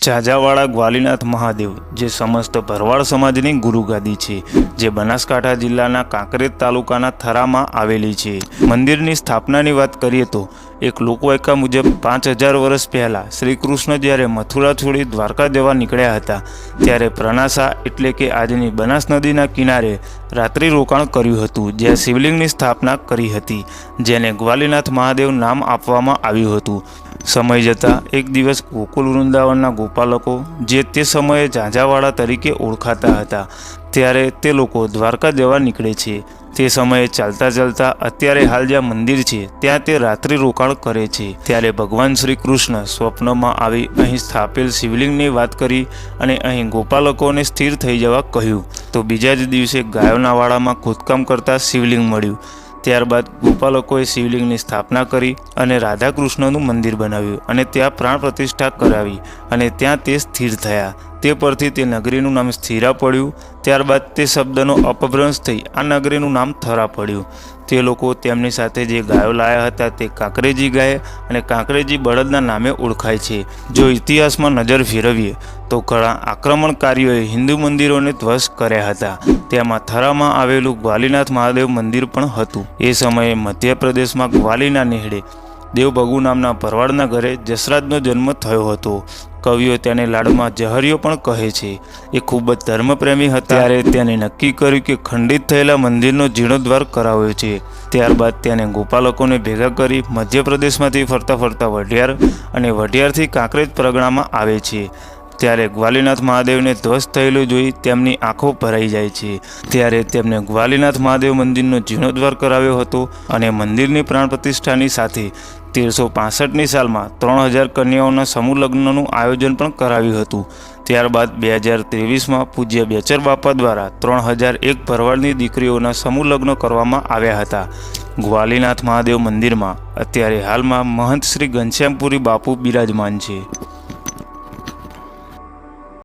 ઝાઝાવાળા ગ્વાલીનાથ મહાદેવ જે સમસ્ત ભરવાડ સમાજની ગુરુગાદી છે, જે બનાસકાંઠા જિલ્લાના કાંકરેજ તાલુકાના થરામાં આવેલી છે। મંદિરની સ્થાપનાની વાત કરીએ તો એક લોકવાયકા મુજબ 5000 વર્ષ પહેલાં શ્રી કૃષ્ણ જ્યારે મથુરા છોડી દ્વારકા જવા નીકળ્યા હતા ત્યારે પ્રનાસા એટલે કે આજની બનાસ નદીના કિનારે રાત્રિ રોકાણ કર્યું હતું, જ્યાં શિવલિંગની સ્થાપના કરી હતી, જેને ગ્વાલીનાથ મહાદેવ નામ આપવામાં આવ્યું હતું। સમય જતાં એક દિવસ ગોકુલ વૃંદાવનના ગોપાલકો, જે તે સમયે ઝાઝાવાળા તરીકે ઓળખાતા હતા, ત્યારે તે લોકો દ્વારકા જવા નીકળે છે। તે સમયે ચાલતા ચાલતા અત્યારે હાલ જ્યાં મંદિર છે ત્યાં તે રાત્રિ રોકાણ કરે છે। ત્યારે ભગવાન શ્રી કૃષ્ણ સ્વપ્નમાં આવી અહીં સ્થાપેલ શિવલિંગની વાત કરી અને અહીં ગોપાલકોને સ્થિર થઈ જવા કહ્યું, તો બીજા જ દિવસે ગાયોના વાડામાં ખોદકામ કરતા શિવલિંગ મળ્યું। ત્યારબાદ ગોપાલકોએ શિવલિંગની સ્થાપના કરી અને રાધા કૃષ્ણનું મંદિર બનાવ્યું અને ત્યાં પ્રાણ પ્રતિષ્ઠા કરાવી અને ત્યાં તે સ્થિર થયા। તે પરથી તે નગરીનું નામ સ્થિરા પડ્યું। ત્યારબાદ તે શબ્દનો અપભ્રંશ થઈ આ નગરીનું નામ થરા પડ્યું। તે લોકો તેમની સાથે જે ગાયો લાયા હતા તે કાંકરેજી ગાય અને કાંકરેજી બળદના નામે ઓળખાય છે। જો ઇતિહાસમાં નજર ફેરવીએ તો ઘણા આક્રમણકારીઓએ હિન્દુ મંદિરોને ધ્વસ્ત કર્યા હતા, તેમાં થરામાં આવેલું ગ્વાલીનાથ મહાદેવ મંદિર પણ હતું। એ સમયે મધ્યપ્રદેશમાં ગ્વાલીના નેહડે દેવભગુ નામના ભરવાડના ઘરે જસરાજનો જન્મ થયો હતો। કવિઓ તેને લાડમાં જહરિયો પણ કહે છે। એ ખૂબ જ ધર્મપ્રેમી હતા, ત્યારે તેને નક્કી કર્યું કે ખંડિત થયેલા મંદિરનો જીર્ણોદ્ધાર કરાવ્યો છે। ત્યારબાદ તેને ગોપાલકોને ભેગા કરી મધ્યપ્રદેશમાંથી ફરતા ફરતા વઢિયાર અને વઢિયારથી કાંકરેજ પરગણામાં આવે છે। ત્યારે ગ્વાલીનાથ મહાદેવને ધ્વસ્ત થયેલું જોઈ તેમની આંખો ભરાઈ જાય છે। ત્યારે તેમને ગ્વાલીનાથ મહાદેવ મંદિરનો જીર્ણોદ્ધાર કરાવ્યો હતો અને મંદિરની પ્રાણ પ્રતિષ્ઠાની સાથે 1365ની સાલમાં 3000 કન્યાઓના સમૂહ લગ્નનું આયોજન પણ કરાવ્યું હતું। ત્યારબાદ 2023માં પૂજ્ય બેચર બાપા દ્વારા 3001 ભરવાડની દીકરીઓના સમૂહ લગ્ન કરવામાં આવ્યા હતા। ગ્વાલીનાથ મહાદેવ મંદિરમાં અત્યારે હાલમાં મહંત શ્રી ઘનશ્યામપુરી બાપુ બિરાજમાન છે।